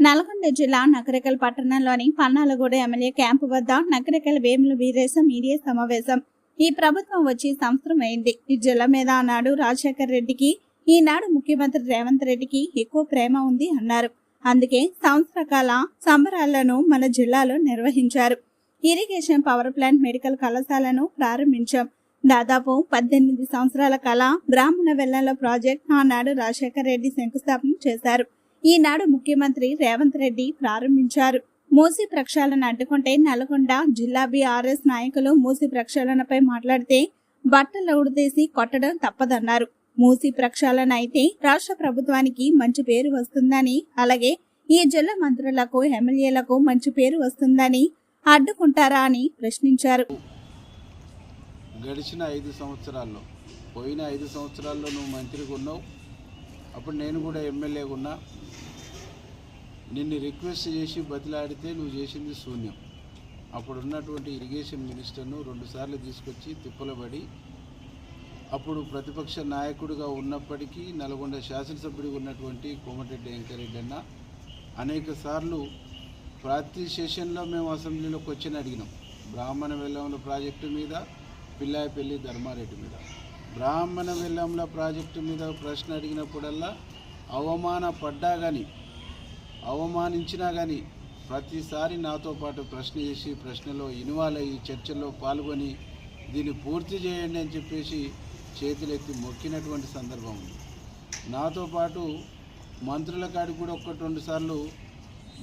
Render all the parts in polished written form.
నల్గొండ జిల్లా నకరికల్ పట్టణంలోని పన్నాలగూడ MLA camp వద్ద నకరికల్ వేముల వీరేశం మీడియా సమావేశం. ఈ ప్రభుత్వం వచ్చి సంవత్సరమైంది. ఈ జిల్లా మీద ఆనాడు రాజశేఖర్ రెడ్డికి, ఈనాడు ముఖ్యమంత్రి రేవంత్ రెడ్డికి ఎక్కువ ప్రేమ ఉంది అన్నారు. అందుకే సంవత్సర కాల సంబరాలను మన జిల్లాలో నిర్వహించారు. ఇరిగేషన్, పవర్ ప్లాంట్, మెడికల్ కళాశాలను ప్రారంభించాం. దాదాపు 18 సంవత్సరాల కళ బ్రాహ్మణ వెల్లంల ప్రాజెక్ట్ ఆనాడు రాజశేఖర్ రెడ్డి శంకుస్థాపన చేశారు. ఈనాడు ముఖ్యమంత్రి రేవంత్ రెడ్డి ప్రారంభించారు. మూసీ ప్రక్షాళన అడ్డుకుంటే నల్గొండ జిల్లా బీఆర్ఎస్ నాయకులు మూసీ ప్రక్షాళనపై మాట్లాడితే బట్టలు ఉడతీసి కొట్టడం తప్పదన్నారు. మూసీ ప్రక్షాళన అయితే రాష్ట్ర ప్రభుత్వానికి మంచి పేరు వస్తుందని, అలాగే ఈ జిల్లా మంత్రులకు, ఎమ్మెల్యేలకు మంచి పేరు వస్తుందని అడ్డుకుంటారా అని ప్రశ్నించారు. గడిచిన 5 సంవత్సరాల్లో, పోయిన 5 సంవత్సరాల్లో నువ్వు మంత్రిగా ఉన్నావు, అప్పుడు నేను కూడా ఎమ్మెల్యేగా ఉన్నా. నిన్ను రిక్వెస్ట్ చేసి బతిలాడితే నువ్వు చేసింది శూన్యం. అప్పుడు ఉన్నటువంటి ఇరిగేషన్ మినిస్టర్ను 2 సార్లు తీసుకొచ్చి తిప్పలబడి, అప్పుడు ప్రతిపక్ష నాయకుడిగా ఉన్నప్పటికీ నల్గొండ శాసనసభ్యుడిగా ఉన్నటువంటి కోమటిరెడ్డి వెంకరెడ్డి అన్న అనేక సార్లు ప్రతి సెషన్లో మేము అసెంబ్లీలోకి వచ్చి అడిగినాం. బ్రాహ్మణ వెల్లంల ప్రాజెక్టు మీద, పిల్లాయిపల్లి ధర్మారెడ్డి మీద. బ్రాహ్మణ వెల్లంల ప్రాజెక్టు మీద ప్రశ్న అడిగినప్పుడల్లా అవమానపడ్డా కానీ, అవమానించినా కానీ ప్రతిసారి నాతో పాటు ప్రశ్న చేసి, ప్రశ్నలో ఇన్వాల్వ్ అయ్యి, చర్చల్లో పాల్గొని దీన్ని పూర్తి చేయండి అని చెప్పేసి చేతులెత్తి మొక్కినటువంటి సందర్భం ఉంది. నాతో పాటు మంత్రుల కాడికి కూడా 1-2 సార్లు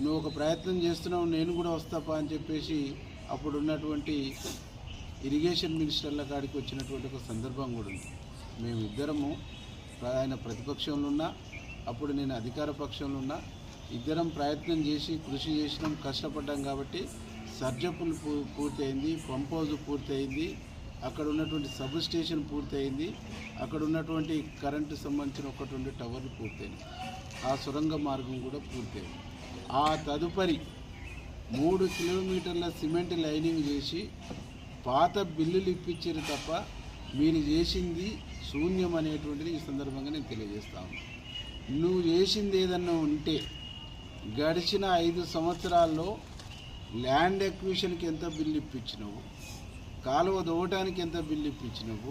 నువ్వు ఒక ప్రయత్నం చేస్తున్నావు, నేను కూడా వస్తాపా అని చెప్పేసి అప్పుడు ఉన్నటువంటి ఇరిగేషన్ మినిస్టర్ల కాడికి వచ్చినటువంటి ఒక సందర్భం కూడా ఉంది. మేమిద్దరము, ఆయన ప్రతిపక్షంలో ఉన్నా, అప్పుడు నేను అధికార పక్షంలో ఉన్నా, ఇద్దరం ప్రయత్నం చేసి కృషి చేసినాం, కష్టపడ్డాం. కాబట్టి సర్జపుల్ పూర్తయింది, పంప్ హౌజ్ పూర్తయింది, అక్కడ ఉన్నటువంటి సబ్ స్టేషన్ పూర్తయింది, అక్కడ ఉన్నటువంటి కరెంటు సంబంధించిన 1-2 టవర్లు పూర్తయింది, ఆ సొరంగ మార్గం కూడా పూర్తయింది. ఆ తదుపరి 3 కిలోమీటర్ల సిమెంట్ లైనింగ్ చేసి పాత బిల్లులు ఇప్పించారు తప్ప మీరు చేసింది శూన్యం అనేటువంటిది ఈ సందర్భంగా నేను తెలియజేస్తాను. నువ్వు చేసింది ఏదన్నా ఉంటే గడిచిన 5 సంవత్సరాల్లో ల్యాండ్ ఎక్విజిషన్కి ఎంత బిల్లు ఇప్పించినావు, కాలువ దోవటానికి ఎంత బిల్లు ఇప్పించినావు,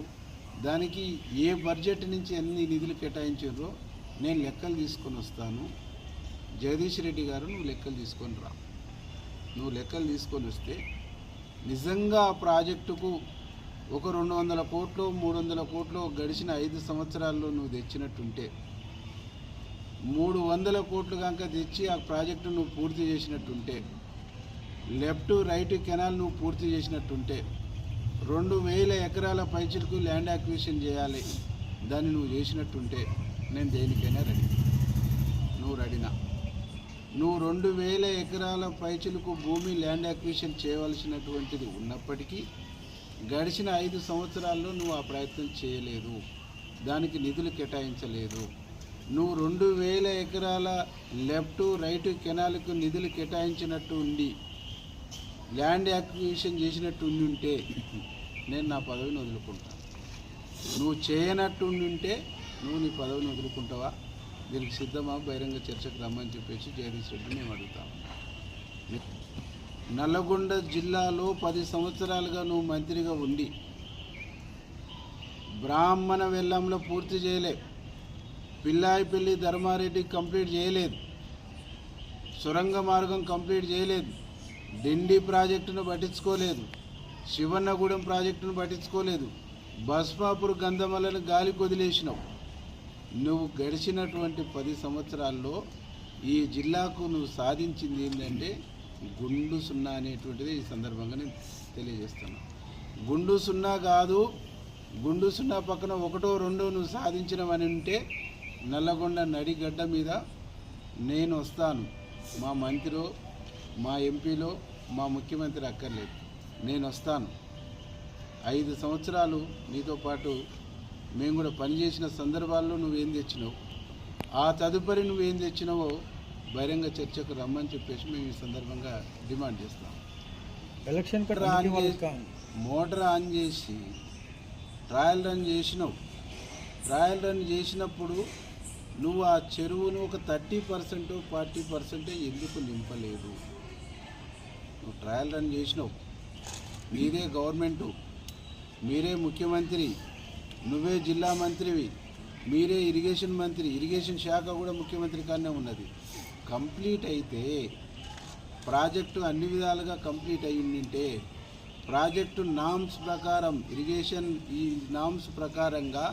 దానికి ఏ బడ్జెట్ నుంచి ఎన్ని నిధులు కేటాయించారో నేను లెక్కలు తీసుకొని వస్తాను. జగదీష్ రెడ్డి గారు, నువ్వు లెక్కలు తీసుకొని రా. నువ్వు లెక్కలు తీసుకొని వస్తే నిజంగా ఆ ప్రాజెక్టుకు ఒక 200 కోట్లు, 300 కోట్లు గడిచిన 5 సంవత్సరాల్లో నువ్వు తెచ్చినట్టుంటే, 300 కోట్లు కనుక తెచ్చి ఆ ప్రాజెక్టు నువ్వు పూర్తి చేసినట్టుంటే, లెఫ్ట్ రైట్ కెనాల్ నువ్వు పూర్తి చేసినట్టుంటే, 2000 ఎకరాల పైచిలకు ల్యాండ్ అక్విజిషన్ చేయాలి, దాన్ని నువ్వు చేసినట్టుంటే నేను దేనికైనా రెడీ. నువ్వు రెడీనా? నువ్వు 2000 ఎకరాల పైచిలకు భూమి ల్యాండ్ అక్విజిషన్ చేయవలసినటువంటిది ఉన్నప్పటికీ గడిచిన 5 సంవత్సరాల్లో నువ్వు ఆ ప్రయత్నం చేయలేదు, దానికి నిధులు కేటాయించలేదు. నువ్వు 2000 ఎకరాల లెఫ్ట్ రైట్ కెనాల్కు నిధులు కేటాయించినట్టు ఉండి ల్యాండ్ అక్విజిషన్ చేసినట్టు ఉంటే నేను నా పదవిని వదులుకుంటాను. నువ్వు చేయనట్టు ఉంటే నువ్వు నీ పదవిని వదులుకుంటావా? దీనికి సిద్ధమా? బహిరంగ చర్చకు రమ్మని చెప్పేసి జగదీష్ రెడ్డి మేము అడుగుతాము. నల్లగొండ జిల్లాలో 10 సంవత్సరాలుగా నువ్వు మంత్రిగా ఉండి బ్రాహ్మణ వెల్లంలో పూర్తి చేయలేదు, పిల్లాయిపల్లి ధర్మారెడ్డి కంప్లీట్ చేయలేదు, సొరంగ మార్గం కంప్లీట్ చేయలేదు, డిండి ప్రాజెక్టును పట్టించుకోలేదు, శివన్నగూడెం ప్రాజెక్టును పట్టించుకోలేదు, బస్మాపూర్ గంధమలను గాలికి వదిలేసినావు. నువ్వు గడిచినటువంటి 10 సంవత్సరాల్లో ఈ జిల్లాకు నువ్వు సాధించింది ఏంటంటే గుండు సున్నా అనేటువంటిది ఈ సందర్భంగా నేను తెలియజేస్తున్నాను. గుండు సున్నా కాదు, గుండు సున్నా పక్కన 1-2 నువ్వు సాధించినవని ఉంటే నల్లగొండ నడిగడ్డ మీద నేను వస్తాను. మా మంత్రిలో, మా ఎంపీలో, మా ముఖ్యమంత్రి అక్కర్లేదు, నేను వస్తాను. 5 సంవత్సరాలు నీతో పాటు మేము కూడా పనిచేసిన సందర్భాల్లో నువ్వేం తెచ్చినావు, ఆ తదుపరి నువ్వేం తెచ్చినావో బహిరంగ చర్చకు రమ్మని చెప్పేసి మేము ఈ సందర్భంగా డిమాండ్ చేస్తాం. ఎలక్షన్ మోటార్ ఆన్ చేసి ట్రయల్ రన్ చేసినావు. ట్రయల్ రన్ చేసినప్పుడు నువ్వు ఆ చెరువును ఒక 30% 40% ఎందుకు నింపలేదు? నువ్వు ట్రయల్ రన్ చేసినావు, నీదే గవర్నమెంటు, మీరే ముఖ్యమంత్రి, నువ్వే జిల్లా మంత్రివి, మీరే ఇరిగేషన్ మంత్రి, ఇరిగేషన్ శాఖ కూడా ముఖ్యమంత్రి కానే ఉన్నది. కంప్లీట్ అయితే ప్రాజెక్టు అన్ని విధాలుగా కంప్లీట్ అయ్యిందంటే ప్రాజెక్టు నామ్స్ ప్రకారం ఇరిగేషన్ ఈ నామ్స్ ప్రకారంగా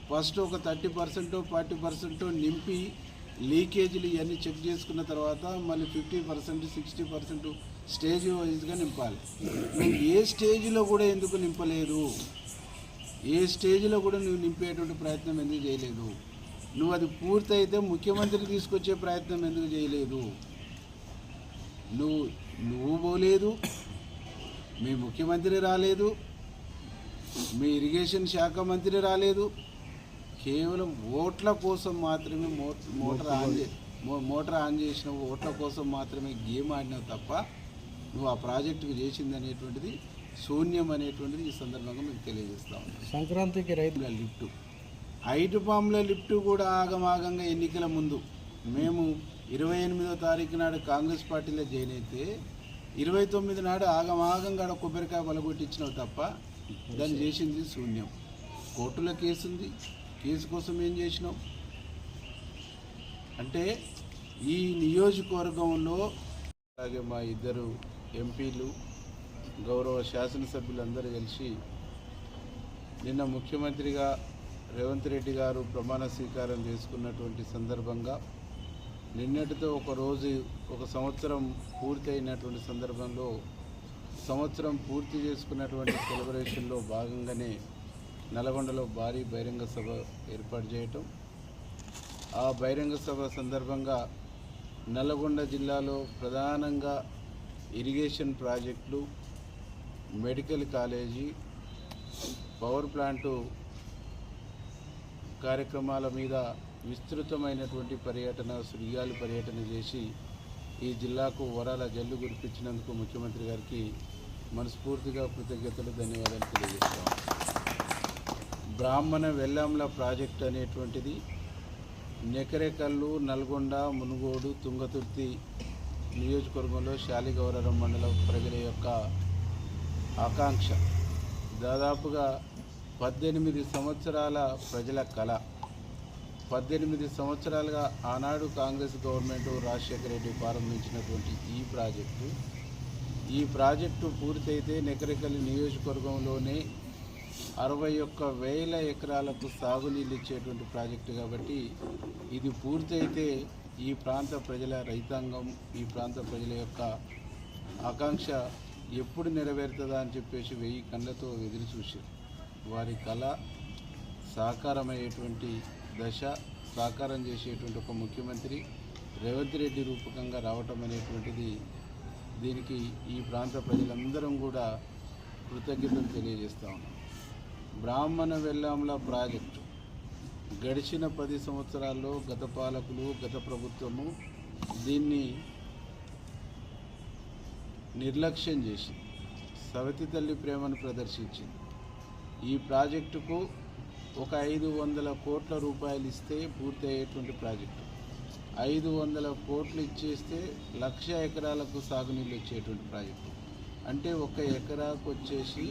ఫస్ట్ ఒక 30% 40% నింపి లీకేజీలు ఇవన్నీ చెక్ చేసుకున్న తర్వాత మళ్ళీ 50% 60% స్టేజ్ వైజ్గా నింపాలి. నువ్వు ఏ స్టేజ్లో కూడా ఎందుకు నింపలేదు? ఏ స్టేజ్లో కూడా నువ్వు నింపేటువంటి ప్రయత్నం ఎందుకు చేయలేదు? నువ్వు అది పూర్తయితే ముఖ్యమంత్రి తీసుకొచ్చే ప్రయత్నం ఎందుకు చేయలేదు? నువ్వు పోలేదు, మీ ముఖ్యమంత్రి రాలేదు, మీ ఇరిగేషన్ శాఖ మంత్రి రాలేదు. కేవలం ఓట్ల కోసం మాత్రమే మోటార్ ఆన్ చేసిన ఓట్ల కోసం మాత్రమే గేమ్ ఆడినావు తప్ప నువ్వు ఆ ప్రాజెక్టుకు చేసింది అనేటువంటిది శూన్యం అనేటువంటిది ఈ సందర్భంగా మీకు తెలియజేస్తా ఉన్నాను. సంక్రాంతికి రైతుల లిఫ్ట్ ఐటు పాంల లిఫ్ట్ కూడా ఆగమాగంగా ఎన్నికల ముందు మేము 28వ తారీఖు నాడు కాంగ్రెస్ పార్టీలో జాయిన్ అయితే 29 నాడు ఆగమాగంగా కొబ్బరికాయ బలగొట్టించినావు తప్ప దాన్ని చేసింది శూన్యం. కోర్టులో కేసు ఉంది, కేసు కోసం ఏం చేసినావు అంటే ఈ నియోజకవర్గంలో అలాగే మా ఇద్దరు ఎంపీలు గౌరవ శాసనసభ్యులందరూ కలిసి నిన్న ముఖ్యమంత్రిగా రేవంత్ రెడ్డి గారు ప్రమాణ స్వీకారం చేసుకున్నటువంటి సందర్భంగా నిన్నటితో ఒక సంవత్సరం పూర్తి అయినటువంటి సందర్భంలో సంవత్సరం పూర్తి చేసుకున్నటువంటి సెలబ్రేషన్లో భాగంగానే నల్గొండలో భారీ బహిరంగ సభ ఏర్పాటు చేయటం. ఆ బహిరంగ సభ సందర్భంగా నల్గొండ జిల్లాలో ప్రధానంగా ఇరిగేషన్ ప్రాజెక్టులు, మెడికల్ కాలేజీ, పవర్ ప్లాంటు కార్యక్రమాల మీద విస్తృతమైనటువంటి పర్యటన, సుడిగాలి పర్యటన చేసి ఈ జిల్లాకు వరాల జల్లు కురిపించినందుకు ముఖ్యమంత్రి గారికి మనస్ఫూర్తిగా కృతజ్ఞతలు, ధన్యవాదాలు తెలియజేస్తాం. బ్రాహ్మణ వెల్లాంల ప్రాజెక్ట్ అనేటువంటిది నెకరెకల్లు, నల్గొండ, మునుగోడు, తుంగతుర్తి నియోజకవర్గంలో శాలిగౌరవం మండలం ప్రజల యొక్క ఆకాంక్ష. దాదాపుగా 18 సంవత్సరాల ప్రజల కళ. 18 సంవత్సరాలుగా ఆనాడు కాంగ్రెస్ గవర్నమెంట్ రాజశేఖర రెడ్డి ప్రారంభించినటువంటి ఈ ప్రాజెక్టు పూర్తయితే నెకరెకల్లి నియోజకవర్గంలోనే 61,000 ఎకరాలకు సాగునీళ్ళు ఇచ్చేటువంటి ప్రాజెక్టు కాబట్టి ఇది పూర్తయితే ఈ ప్రాంత ప్రజల రైతాంగం, ఈ ప్రాంత ప్రజల యొక్క ఆకాంక్ష ఎప్పుడు నెరవేరుతుందా అని చెప్పేసి 1000 కళ్ళతో ఎదురు చూశారు. వారి కళ సాకారమయ్యేటువంటి దశ, సాకారం చేసేటువంటి ఒక ముఖ్యమంత్రి రేవంత్ రెడ్డి రూపకంగా రావటం అనేటువంటిది దీనికి ఈ ప్రాంత ప్రజలందరం కూడా కృతజ్ఞతలు తెలియజేస్తూ ఉన్నాం. బ్రాహ్మణ వెల్లాంల ప్రాజెక్టు గడిచిన 10 సంవత్సరాల్లో గత పాలకులు, గత ప్రభుత్వము దీన్ని నిర్లక్ష్యం చేసి సవతి తల్లి ప్రేమను ప్రదర్శించింది. ఈ ప్రాజెక్టుకు ఒక 500 కోట్ల రూపాయలు ఇస్తే పూర్తి అయ్యేటువంటి ప్రాజెక్టు. 500 కోట్లు ఇచ్చేస్తే 1,00,000 ఎకరాలకు సాగునీళ్ళు వచ్చేటువంటి ప్రాజెక్టు. అంటే ఒక ఎకరాకు వచ్చేసి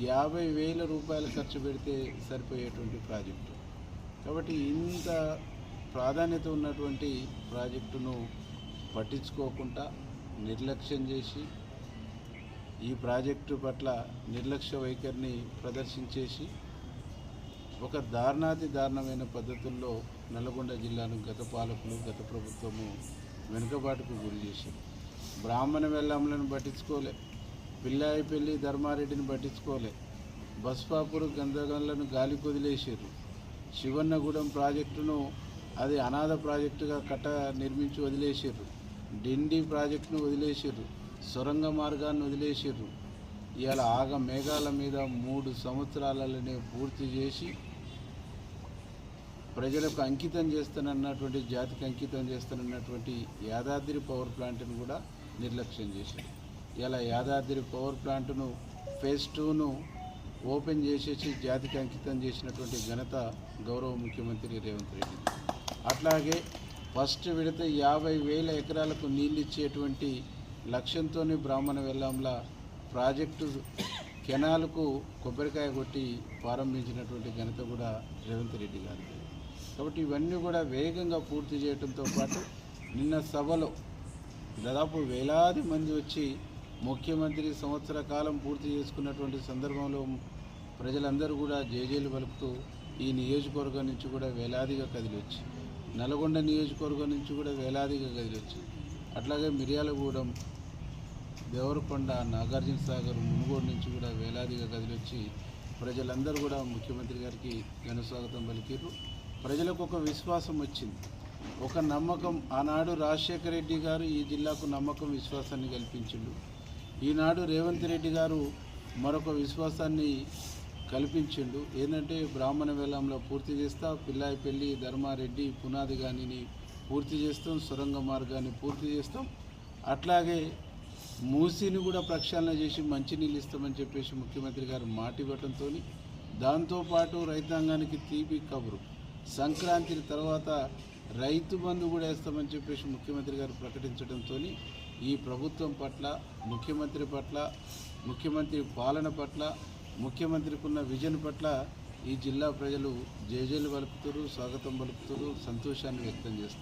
50,000 రూపాయలు ఖర్చు పెడితే సరిపోయేటువంటి ప్రాజెక్టు. కాబట్టి ఇంత ప్రాధాన్యత ఉన్నటువంటి ప్రాజెక్టును పట్టించుకోకుండా నిర్లక్ష్యం చేసి ఈ ప్రాజెక్టు పట్ల నిర్లక్ష్య వైఖరిని ప్రదర్శించేసి ఒక దారుణమైన పద్ధతుల్లో నల్గొండ జిల్లాను గత పాలకులు, గత ప్రభుత్వము వెనుకబాటుకు గురి చేశారు. బ్రాహ్మణ వెల్లాంలను పట్టించుకోలే, పిల్లాయిపల్లి ధర్మారెడ్డిని పట్టించుకోలే, బస్పాపూర్ గంధగన్లను గాలికి వదిలేసారు. శివన్నగూడెం ప్రాజెక్టును అది అనాథ ప్రాజెక్టుగా నిర్మించి వదిలేసారు. డిండి ప్రాజెక్టును వదిలేసారు, సొరంగ మార్గాన్ని వదిలేసారు. ఇవాళ మేఘాల మీద 3 సంవత్సరాలలోనే పూర్తి చేసి ప్రజలకు అంకితం చేస్తానన్నటువంటి, జాతికి అంకితం చేస్తానన్నటువంటి యాదాద్రి పవర్ ప్లాంట్ను కూడా నిర్లక్ష్యం చేశారు. ఇలా యాదాద్రి పవర్ ప్లాంట్ను ఫేజ్ 2ను ఓపెన్ చేసేసి జాతికి అంకితం చేసినటువంటి ఘనత గౌరవ ముఖ్యమంత్రి రేవంత్ రెడ్డి. అట్లాగే ఫస్ట్ విడత 50,000 ఎకరాలకు నీళ్ళు ఇచ్చేటువంటి లక్ష్యంతోనే బ్రాహ్మణ వెల్లంల ప్రాజెక్టు కెనాల్కు కొబ్బరికాయ కొట్టి ప్రారంభించినటువంటి ఘనత కూడా రేవంత్ రెడ్డి గారిది. కాబట్టి ఇవన్నీ కూడా వేగంగా పూర్తి చేయడంతో పాటు నిన్న సభలో దాదాపు వేలాది మంది వచ్చి ముఖ్యమంత్రి సంవత్సర కాలం పూర్తి చేసుకున్నటువంటి సందర్భంలో ప్రజలందరూ కూడా జేజేలు పలుకుతూ ఈ నియోజకవర్గం నుంచి కూడా వేలాదిగా కదిలొచ్చి, నల్గొండ నియోజకవర్గం నుంచి కూడా వేలాదిగా కదిలొచ్చి, అట్లాగే మిర్యాలగూడెం, దేవరకొండ, నాగార్జున సాగర్, మునుగోడు నుంచి కూడా వేలాదిగా కదిలొచ్చి ప్రజలందరూ కూడా ముఖ్యమంత్రి గారికి ఘన స్వాగతం పలికిరు. ప్రజలకు ఒక విశ్వాసం వచ్చింది, ఒక నమ్మకం. ఆనాడు రాజశేఖర రెడ్డి గారు ఈ జిల్లాకు నమ్మకం, విశ్వాసాన్ని కల్పించిండు. ఈనాడు రేవంత్ రెడ్డి గారు మరొక విశ్వాసాన్ని కల్పించిండు. ఏంటంటే బ్రాహ్మణ వేలంలో పూర్తి చేస్తా, పిల్లాయిపల్లి, ధర్మారెడ్డి పునాది గానిని పూర్తి చేస్తాం, సొరంగ మార్గాన్ని పూర్తి చేస్తాం, అట్లాగే మూసీని కూడా ప్రక్షాళన చేసి మంచినీళ్ళు ఇస్తామని చెప్పేసి ముఖ్యమంత్రి గారు మాట ఇవ్వడంతో, దాంతోపాటు రైతాంగానికి తీపి కబురు, సంక్రాంతి తర్వాత రైతు బంధు కూడా వేస్తామని చెప్పేసి ముఖ్యమంత్రి గారు ప్రకటించడంతో ఈ ప్రభుత్వం పట్ల, ముఖ్యమంత్రి పట్ల, ముఖ్యమంత్రి పాలన పట్ల, ముఖ్యమంత్రికి ఉన్న విజన్ పట్ల ఈ జిల్లా ప్రజలు జేజేలు పలుకుతారు, స్వాగతం పలుకుతారు, సంతోషాన్ని వ్యక్తం చేస్తారు.